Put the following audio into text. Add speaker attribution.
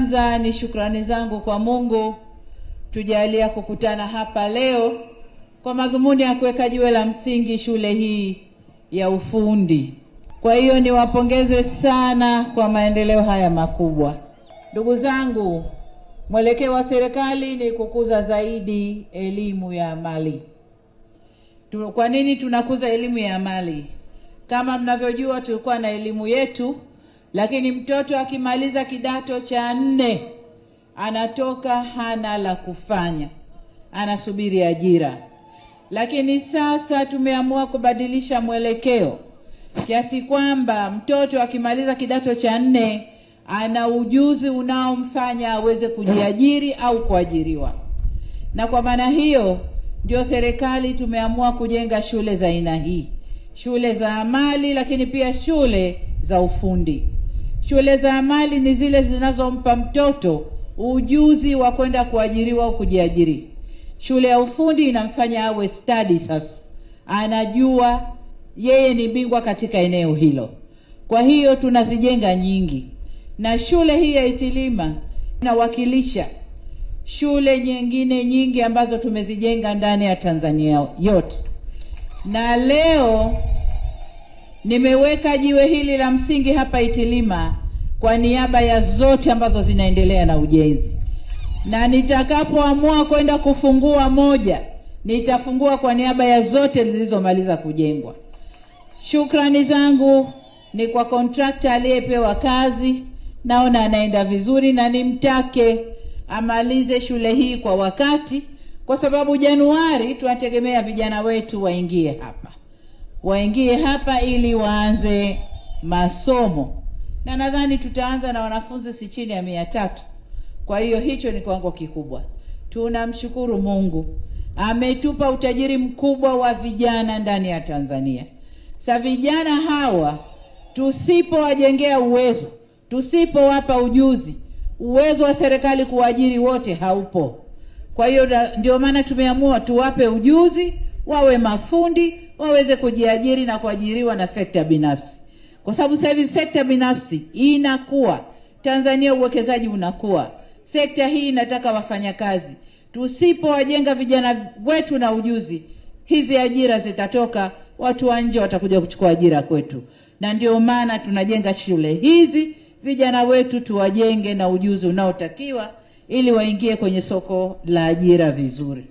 Speaker 1: Kwanza ni shukrani zangu kwa Mungu tujalia kukutana hapa leo kwa madhumuni ya kuweka jiwe la msingi shule hii ya ufundi. Kwa hiyo niwapongeze sana kwa maendeleo haya makubwa. Ndugu zangu, mwelekeo wa serikali ni kukuza zaidi elimu ya amali. Kwa nini tunakuza elimu ya amali? Kama mnavyojua tulikuwa na elimu yetu, lakini mtoto akimaliza kidato cha 4 anatoka hana la kufanya, anasubiri ajira. Lakini sasa tumeamua kubadilisha mwelekeo kiasi kwamba mtoto akimaliza kidato cha 4 ana ujuzi unaomfanya aweze kujiajiri au kuajiriwa. Na kwa maana hiyo ndio serikali tumeamua kujenga shule za aina hii, shule za amali, lakini pia shule za ufundi. Shule za amali ni zile zinazompa mtoto ujuzi wa kwenda kuajiriwa au kujiajiri. Shule ya ufundi inamfanya awe study, sasa anajua yeye ni bingwa katika eneo hilo. Kwa hiyo tunazijenga nyingi, na shule hii ya Itilima inawakilisha shule nyingine nyingi ambazo tumezijenga ndani ya Tanzania yote. Na leo nimeweka jiwe hili la msingi hapa Itilima kwa niaba ya zote ambazo zinaendelea na ujenzi. Na nitakapoamua kwenda kufungua moja, nitafungua kwa niaba ya zote zilizomaliza kujengwa. Shukrani zangu ni kwa contractor aliyepewa kazi, naona anaenda vizuri, na nimtake amalize shule hii kwa wakati, kwa sababu Januari tunategemea vijana wetu waingie hapa ili waanze masomo. Na nadhani tutaanza na wanafunzi si chini ya 300. Kwa hiyo hicho ni kiwango kikubwa. Tunamshukuru Mungu, ametupa utajiri mkubwa wa vijana ndani ya Tanzania. Sa vijana hawa tusipowajengea uwezo, tusipowapa ujuzi, uwezo wa serikali kuajiri wote haupo. Kwa hiyo ndio maana tumeamua tuwape ujuzi, wawe mafundi, waweze kujiajiri na kuajiriwa na sekta binafsi. Kwa sababu sasa hivi sekta binafsi inakuwa, Tanzania uwekezaji unakuwa. Sekta hii inataka wafanyakazi. Tusipowajenga vijana wetu na ujuzi, hizi ajira zitatoka, watu wa nje watakuja kuchukua ajira kwetu. Na ndio maana tunajenga shule hizi, vijana wetu tuwajenge na ujuzi unaotakiwa ili waingie kwenye soko la ajira vizuri.